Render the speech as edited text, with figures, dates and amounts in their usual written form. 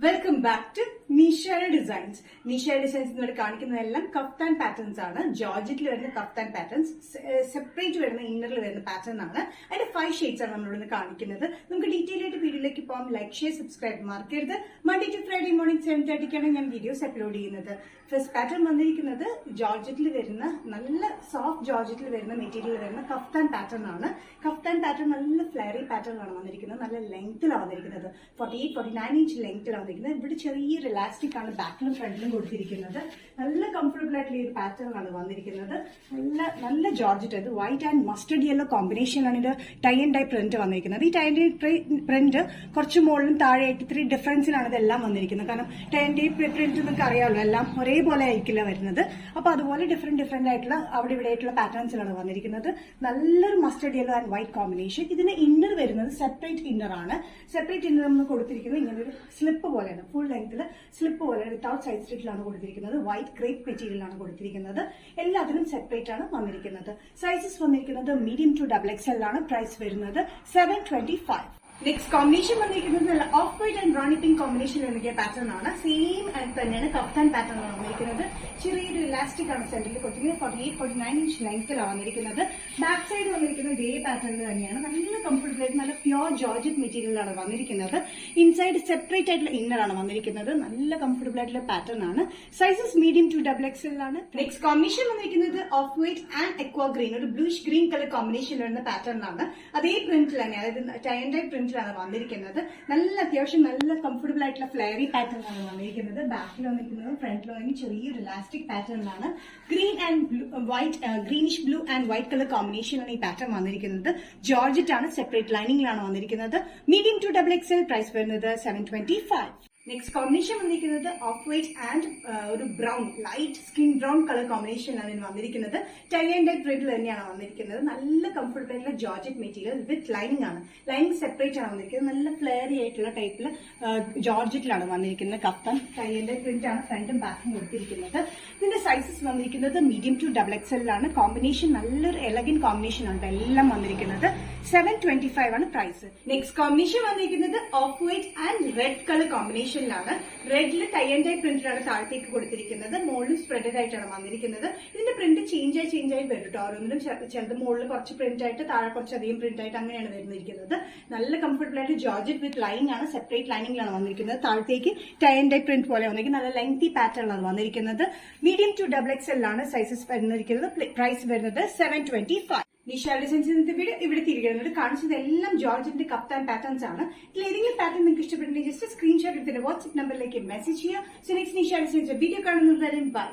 Welcome back to നിഷയുടെ designs. നിഷയുടെ designs ഇവിടെ കാണിക്കുന്നതെല്ലാം കഫ്താൻ പാറ്റേൺസ് ആണ്. ജോർജറ്റിൽ വരുന്ന കഫ്താൻ പാറ്റേൺസ്, സെപ്പറേറ്റ് വരുന്ന ഇന്നറിൽ വരുന്ന പാറ്റേൺ ആണ്. അതിന്റെ 5 ഷെയ്ഡ്സ് ആണ് നമ്മളിവിടെ കാണിക്കുന്നത്. നമുക്ക് ഡീറ്റെയിൽ ആയിട്ട് വീഡിയോയിലേക്ക് പോകാം. ലൈക്ക്, ഷെയർ, സബ്സ്ക്രൈബ് മറക്കരുത്. മൺഡേ ടു ഫ്രൈഡേ മോർണിംഗ് 7:30 ഞാൻ വീഡിയോസ് അപ്ലോഡ് ചെയ്യുന്നത്. ഫസ്റ്റ് പാറ്റേൺ വന്നിരിക്കുന്നത് ജോർജറ്റിൽ വരുന്ന നല്ല സോഫ്റ്റ് ജോർജറ്റിൽ വരുന്ന മെറ്റീരിയൽ വരുന്ന കഫ്താൻ പാറ്റേൺ ആണ്. കഫ്താൻ പാറ്റേൺ നല്ല ഫ്ലെയറി പാറ്റേൺ ആണ് വന്നിരിക്കുന്നത്. നല്ല ലെങ്ത്തിലാണ് വന്നിരിക്കുന്നത്. 48-49 ഇഞ്ച് ലെങ്ത്തിലാണ് വന്നിരിക്കുന്നത്. ഇവിടെ ചെറിയൊരു ഇലാസ്റ്റിക് ആണ് ബാക്കിലും ഫ്രണ്ടിലും കൊടുത്തിരിക്കുന്നത്. നല്ല കംഫർട്ടബിൾ ആയിട്ടുള്ള ഒരു പാറ്റേൺ ആണ് വന്നിരിക്കുന്നത്. നല്ല ജോർജറ്റ്. അത് വൈറ്റ് ആൻഡ് മസ്റ്റർഡ് യെല്ലോ കോമ്പിനേഷനിലാണ് ഇത് ടൈ ആൻഡ് ഡൈ പ്രിന്റ് വന്നിരിക്കുന്നത്. ഈ ടൈ ആൻഡ് ഡൈ പ്രിന്റ് കുറച്ച് മുകളിലും താഴെയായിട്ട് ഇത്തിരി ഡിഫറൻസിലാണ് ഇതെല്ലാം വന്നിരിക്കുന്നത്. കാരണം ടൈ ആൻഡ് ഡൈ പ്രിന്റ് നിങ്ങൾക്ക് അറിയാമല്ലോ, എല്ലാം ഒരേപോലെ ആയിരിക്കില്ല വരുന്നത്. അപ്പൊ അതുപോലെ ഡിഫറെന്റ് ആയിട്ടുള്ള അവിടെ ഇവിടെ ആയിട്ടുള്ള പാറ്റേൺസിലാണ് വന്നിരിക്കുന്നത്. നല്ലൊരു mustard yellow and white combination. ഇതിന് ഇന്നർ വരുന്നത് സെപ്പറേറ്റ് ഇന്നർ ആണ്. സെപ്പറേറ്റ് ഇന്നർ നമ്മൾ കൊടുത്തിരിക്കുന്നത് ഇങ്ങനെ ഒരു സ്ലിപ്പ് പോലെയാണ്. ഫുൾ ലെങ്ത്തിൽ സ്ലിപ്പ് പോലെയാണ്. വിത്തൗട്ട് സൈഡ് സ്റ്റിച്ചിലാണ് കൊടുത്തിരിക്കുന്നത്. വൈറ്റ് ക്രേപ്പ് മെറ്റീരിയലാണ് കൊടുത്തിരിക്കുന്നത്. എല്ലാത്തിനും സെപ്പറേറ്റ് ആണ് വന്നിരിക്കുന്നത്. സൈസസ് വന്നിരിക്കുന്നത് മീഡിയം ടു XXL ആണ്. പ്രൈസ് വരുന്നത് 725. നെക്സ്റ്റ് കോമ്പിനേഷൻ വന്നിരിക്കുന്നത് off white and brownie pink combination വന്നിരിക്കുന്ന പാറ്റേൺ ആണ്. സെയിം തന്നെയാണ് കഫ്താൻ പാറ്റേൺ ആണ് വന്നിരിക്കുന്നത്. ചെറിയൊരു ഇലാസ്റ്റിക് ആണ് സെന്ററിൽ കൊടുത്തിരിക്കുന്നത്. 48-49 ഇഞ്ച് ലെങ്ത്തിലാണ് വന്നിരിക്കുന്നത്. ബാക്ക് സൈഡ് വന്നിരിക്കുന്നത് ഇതേ പാറ്റേണിൽ തന്നെയാണ്. നല്ല കംഫർട്ടബിൾ ആയിട്ട് നല്ല പ്യോർ ജോർജറ്റ് മെറ്റീരിയലാണ് വന്നിരിക്കുന്നത്. ഇൻസൈഡ് സെപ്പറേറ്റ് ആയിട്ടുള്ള ഇന്നർ ആണ് വന്നിരിക്കുന്നത്. നല്ല കംഫർട്ടബിൾ ആയിട്ടുള്ള പാറ്റേൺ ആണ്. സൈസസ് മീഡിയം ടു XXL ആണ്. നെക്സ്റ്റ് കോമ്പിനേഷൻ വന്നിരിക്കുന്നത് off white and aqua green, ഒരു ബ്ലൂഷ് ഗ്രീൻ കളർ കോമ്പിനേഷൻ വരുന്ന പാറ്റേൺ ആണ്. അതേ പ്രിന്റിൽ തന്നെ, അതായത് ടൈ ആൻഡ് ഡൈ പ്രിന്റ് ആണ് വന്നിരിക്കുന്നത്. നല്ല അത്യാവശ്യം നല്ല കംഫർട്ടബിൾ ആയിട്ടുള്ള ഫ്ലെയറി പാറ്റേൺ ആണ് വന്നിരിക്കുന്നത്. ബാക്കിൽ വന്നിരിക്കുന്നത് ഫ്രണ്ടിൽ വന്നിട്ട് ചെറിയൊരു ഇലാസ്റ്റിക് പാറ്റേണിലാണ്. Green and white, greenish blue and white colour കോമ്പിനേഷനാണ് ഈ പാറ്റേൺ വന്നിരിക്കുന്നത്. ജോർജറ്റ് ആണ്. സെപ്പറേറ്റ് ലൈനിങ്ങിലാണ് വന്നിരിക്കുന്നത്. Medium to XXL. പ്രൈസ് വരുന്നത് 725. നെക്സ്റ്റ് കോമ്പിനേഷൻ വന്നിരിക്കുന്നത് ഓഫ് വൈറ്റ് ആൻഡ് ഒരു brown, light skin brown colour കോമ്പിനേഷനാണ് ഇതിന് വന്നിരിക്കുന്നത്. ടൈ ആൻഡ് ഡൈ പ്രിന്റിൽ തന്നെയാണ് വന്നിരിക്കുന്നത്. നല്ല കംഫർട്ടബിൾ ആയിട്ടുള്ള ജോർജറ്റ് മെറ്റീരിയൽ വിത്ത് ലൈനിങ് ആണ്. ലൈനിങ് സെപ്പറേറ്റ് ആണ് വന്നിരിക്കുന്നത്. നല്ല ഫ്ലെയറി ആയിട്ടുള്ള ടൈപ്പിൽ ജോർജറ്റിലാണ് വന്നിരിക്കുന്നത്. Kaftan tie and dye print ആണ് ഫ്രണ്ടും ബാക്കും കൊടുത്തിരിക്കുന്നത്. ഇതിന്റെ സൈസസ് വന്നിരിക്കുന്നത് മീഡിയം ടു XXL ആണ്. കോമ്പിനേഷൻ നല്ലൊരു എലഗൻ കോമ്പിനേഷൻ ആണ് എല്ലാം വന്നിരിക്കുന്നത്. 725 ആണ് പ്രൈസ്. നെക്സ്റ്റ് കോമ്പിനേഷൻ വന്നിരിക്കുന്നത് off white and red colour combination ാണ്. റെഡിൽ ടൈ ആൻഡ് ഡൈ പ്രിന്റിലാണ് താഴത്തേക്ക് കൊടുത്തിരിക്കുന്നത്. മുകളിൽ സ്പ്രെഡഡ് ആയിട്ടാണ് വന്നിരിക്കുന്നത്. ഇതിന്റെ പ്രിന്റ് ചേഞ്ച് ആയി വരും കേട്ടോ. ഓരോന്നിലും ചിലത് മുകളിൽ കുറച്ച് പ്രിന്റ് ആയിട്ട് താഴെ കുറച്ചധികം പ്രിന്റ് ആയിട്ട് അങ്ങനെയാണ് വരുന്നിരിക്കുന്നത്. നല്ല കംഫർട്ടബിൾ ആയിട്ട് ജോർജറ്റ് വിത്ത് ലൈനിങ് ആണ്. സെപ്പറേറ്റ് ലൈനിങ്ങിലാണ് വന്നിരിക്കുന്നത്. താഴത്തേക്ക് ടൈ ആൻഡ് ഡൈ പ്രിന്റ് പോലെ വന്നിരിക്കുന്നത്. നല്ല ലെങ്തി പാറ്റേണിലാണ് വന്നിരിക്കുന്നത്. മീഡിയം ടു XXL ആണ് സൈസസ് വരുന്നിരിക്കുന്നത്. പ്രൈസ് വരുന്നത് 725. നിഷ ഡിസൈൻസിന്റെ വീഡിയോ ഇവിടെ തിരികെ കാണിച്ചത് എല്ലാം ജോർജറ്റിന്റെ കഫ്താൻ പാറ്റേൺസ് ആണ്. ഇതിൽ ഏതെങ്കിലും പാറ്റേൺ നിങ്ങൾക്ക് ഇഷ്ടപ്പെട്ടിട്ടുണ്ടെങ്കിൽ ജസ്റ്റ് സ്ക്രീൻഷോട്ട് എടുത്തിട്ട് വാട്സ്ആപ്പ് നമ്പറിലേക്ക് മെസ്സേജ് ചെയ്യുക. So next Nisha designs video കാണുന്നവരെ ബൈ.